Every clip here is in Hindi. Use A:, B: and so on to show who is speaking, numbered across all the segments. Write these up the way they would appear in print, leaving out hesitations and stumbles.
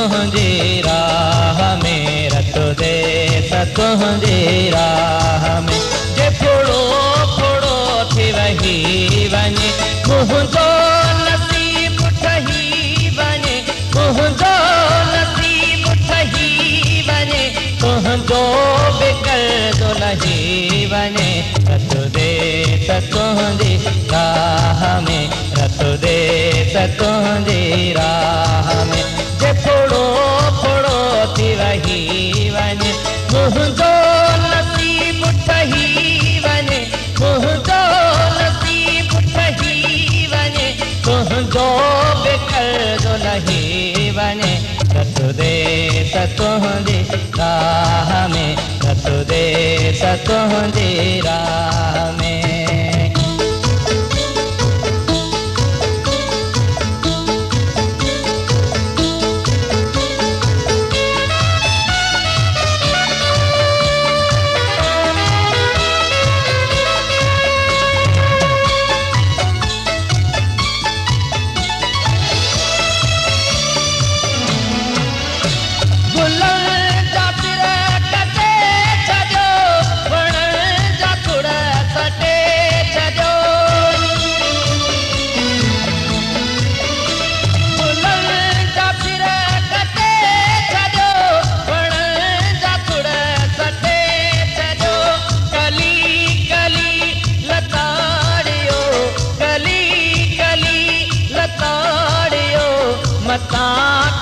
A: तुंहिंजी राह में रतो दे तुंहिंजी राह में जे फुड़ो फुड़ो थी वही वञे मुंहिंजो नसीब ठही वञे मुंहिंजो नसीब ठही वञे तुंहिंजो बि कर्ज़ो लही वञे रतो दे तुंहिंजी राह में रतो दे तुंहिंजी राह में जे फुड़ो फुड़ो थी वही वञे मुंहिंजो नसीब ठही वञे मुंहिंजो नसीब ठही वञे तुंहिंजो बि कर्ज़ो लही वञे रतो दे तुंहिंजी राह में रतो दे तुंहिंजी राह में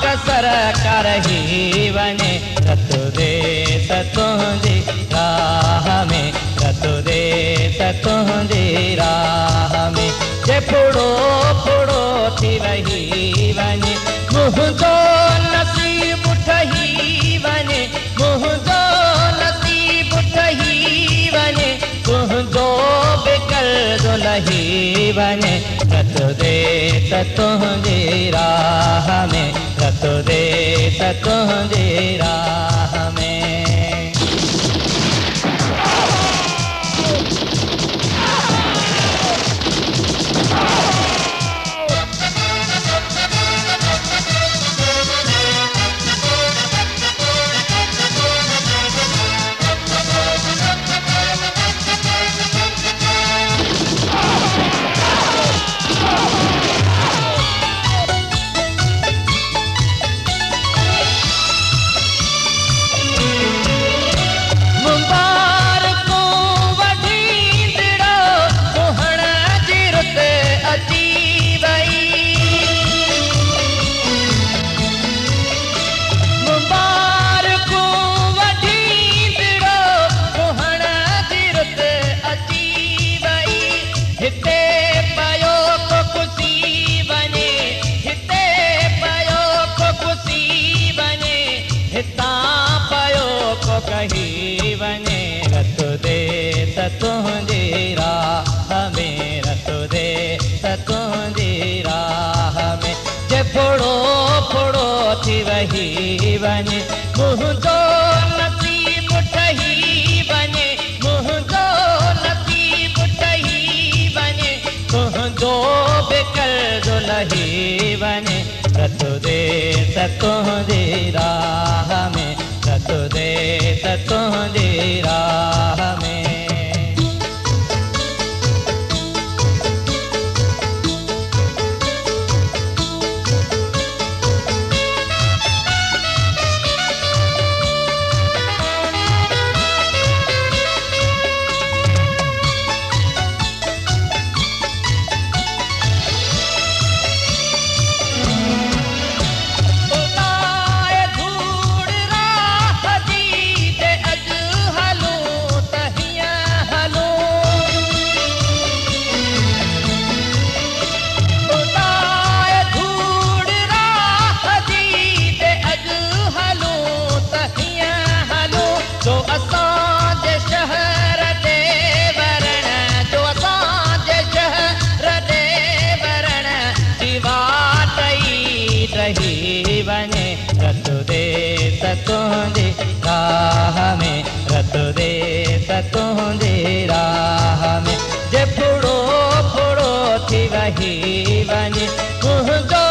A: कसर करही वञे रतो दे तुंहिंजी राह में रतो दे तुंहिंजी राह में जे फुड़ो फुड़ो थी वही वञे मुंहिंजो नसीब ठही वञे मुंहिंजो नसीब ठही वञे तुंहिंजो बि कर्ज़ो लही वञे रतो दे तुंहिंजी राह में रतो दे तुंहिंजी राह में कही वञे रतो दे तुंहिंजी राह में रतो दे तुंहिंजी राह में जे फुड़ो फुड़ो थी वही वञे मुंहिंजो नसीब ठही वञे मुंहिंजो नसीब ठही वञे तुंहिंजो बि कर्ज़ो लही वञे रतो दे तुंहिंजी राह में रतो दे तुंहिंजी राह में रही वञे रतो दे तुंहिंजी राह में रतो दे तुंहिंजी राह में जे फुड़ो फुड़ो थी वही वञे मुंहिंजो